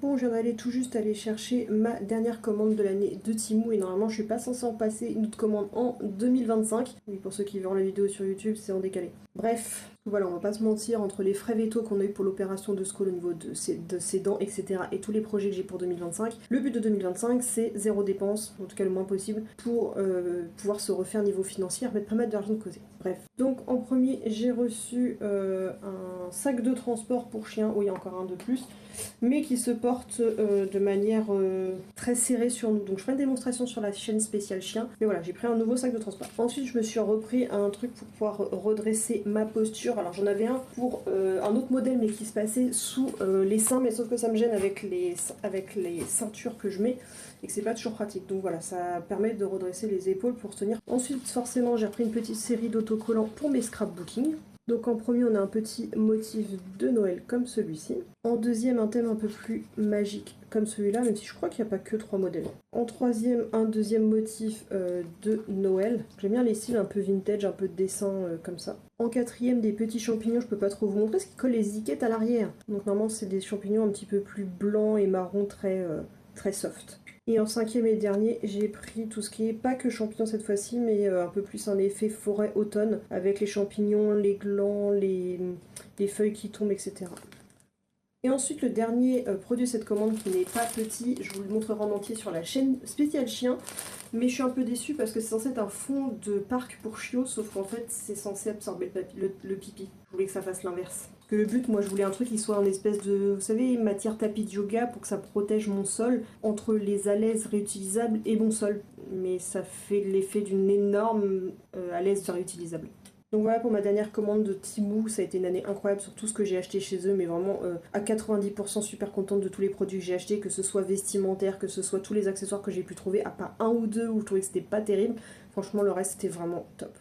Bon, je viens d'aller tout juste aller chercher ma dernière commande de l'année de Temu et normalement je suis pas censée en passer une autre commande en 2025. Oui, pour ceux qui verront la vidéo sur YouTube, c'est en décalé. Bref, voilà, on va pas se mentir, entre les frais veto qu'on a eu pour l'opération de Skull au niveau de ses dents, etc. et tous les projets que j'ai pour 2025, le but de 2025 c'est zéro dépense, en tout cas le moins possible, pour pouvoir se refaire niveau financier, mettre pas mal d'argent de côté. Bref, donc en premier j'ai reçu un sac de transport pour chien, oui encore un de plus, mais qui se porte de manière très serrée sur nous. Donc je ferai une démonstration sur la chaîne spéciale chien, mais voilà, j'ai pris un nouveau sac de transport. Ensuite je me suis repris un truc pour pouvoir redresser ma posture. Alors j'en avais un pour un autre modèle mais qui se passait sous les seins, mais sauf que ça me gêne avec les ceintures que je mets et que c'est pas toujours pratique. Donc voilà, ça permet de redresser les épaules pour se tenir. Ensuite forcément j'ai repris une petite série d'autocollants pour mes scrapbooking. Donc en premier on a un petit motif de Noël comme celui-ci. En deuxième un thème un peu plus magique comme celui-là, même si je crois qu'il n'y a pas que 3 modèles. En troisième un deuxième motif de Noël. J'aime bien les styles un peu vintage, un peu de dessin comme ça. En quatrième des petits champignons, je peux pas trop vous montrer parce qu'ils collent les étiquettes à l'arrière. Donc normalement c'est des champignons un petit peu plus blancs et marron très soft. Et en cinquième et dernier, j'ai pris tout ce qui est pas que champignons cette fois-ci, mais un peu plus un effet forêt-automne, avec les champignons, les glands, les feuilles qui tombent, etc. Et ensuite, le dernier produit de cette commande qui n'est pas petit, je vous le montrerai en entier sur la chaîne spéciale chien, mais je suis un peu déçue parce que c'est censé être un fond de parc pour chiots, sauf qu'en fait c'est censé absorber le pipi. Je voulais que ça fasse l'inverse. Parce que le but, moi je voulais un truc qui soit en espèce de, vous savez, matière tapis de yoga pour que ça protège mon sol entre les alaises réutilisables et mon sol. Mais ça fait l'effet d'une énorme alaise réutilisable. Donc voilà pour ma dernière commande de Temu, ça a été une année incroyable sur tout ce que j'ai acheté chez eux, mais vraiment à 90% super contente de tous les produits que j'ai achetés, que ce soit vestimentaire, que ce soit tous les accessoires que j'ai pu trouver, à part un ou deux où je trouvais que c'était pas terrible. Franchement le reste c'était vraiment top.